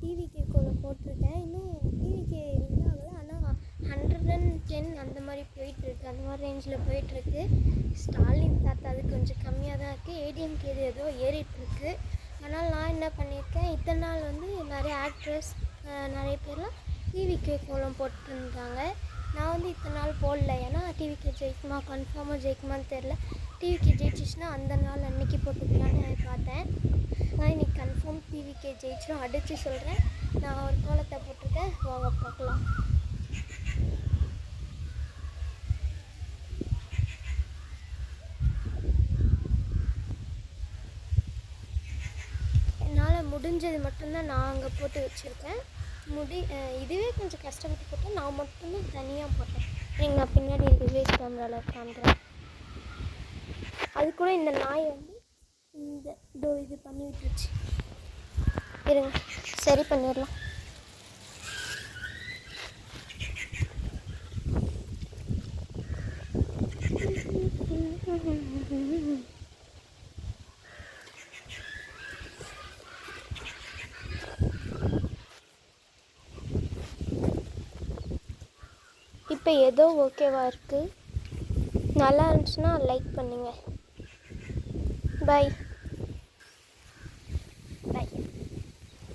TVK கோலம் போட்டிருக்கேன். இன்னும் டிவிகே வின் ஆகலை. ஆனால் 110 அந்த மாதிரி போயிட்டுருக்கு, அந்த மாதிரி ரேஞ்சில் போயிட்டுருக்கு. ஸ்டாலின் தாத்தா அது கொஞ்சம் கம்மியாக தான் இருக்குது. ஏடிஎம்கே இது ஏதோ ஏறிட்டுருக்கு. ஆனால் நான் என்ன பண்ணியிருக்கேன், இத்தனை நாள் வந்து நிறைய ஆக்ட்ரஸ் நிறைய பேர்லாம் டிவிகே கோலம் போட்டுருந்தாங்க. நான் வந்து இத்தனை நாள் போடல. ஏன்னா டிவிகே ஜெயிக்குமா, கன்ஃபார்மாக ஜெயிக்குமான்னு தெரில. டிவிகே ஜெயிச்சிச்சுன்னா அந்த நாள் அன்றைக்கி போட்டுக்கலான்னு பார்த்தேன். நான் இன்றைக்கி கன்ஃபார்ம் டிவிகே ஜெயிச்சிடும், அடித்து சொல்கிறேன். நான் ஒரு கோலத்தை போட்டிருக்கேன், வாங்க பார்க்கலாம். என்னால் முடிஞ்சது மட்டும்தான் நான் அங்கே போட்டு வச்சுருக்கேன். இதுவே கொஞ்சம் கஷ்டப்பட்டு போட்டேன். நான் மட்டும்தான் தனியாக போட்டேன். நான் பின்னாடி ரிவேஸ் கேமராவில் காமிக்கிறேன். அது கூட இந்த நாய் வந்து இது பண்ணி விட்டுருச்சு. இருங்க, சரி பண்ணிடலாம். இப்போ ஏதோ ஓகேவாக இருக்குது. நல்லா இருந்துச்சுன்னா லைக் பண்ணுங்கள். பாய்.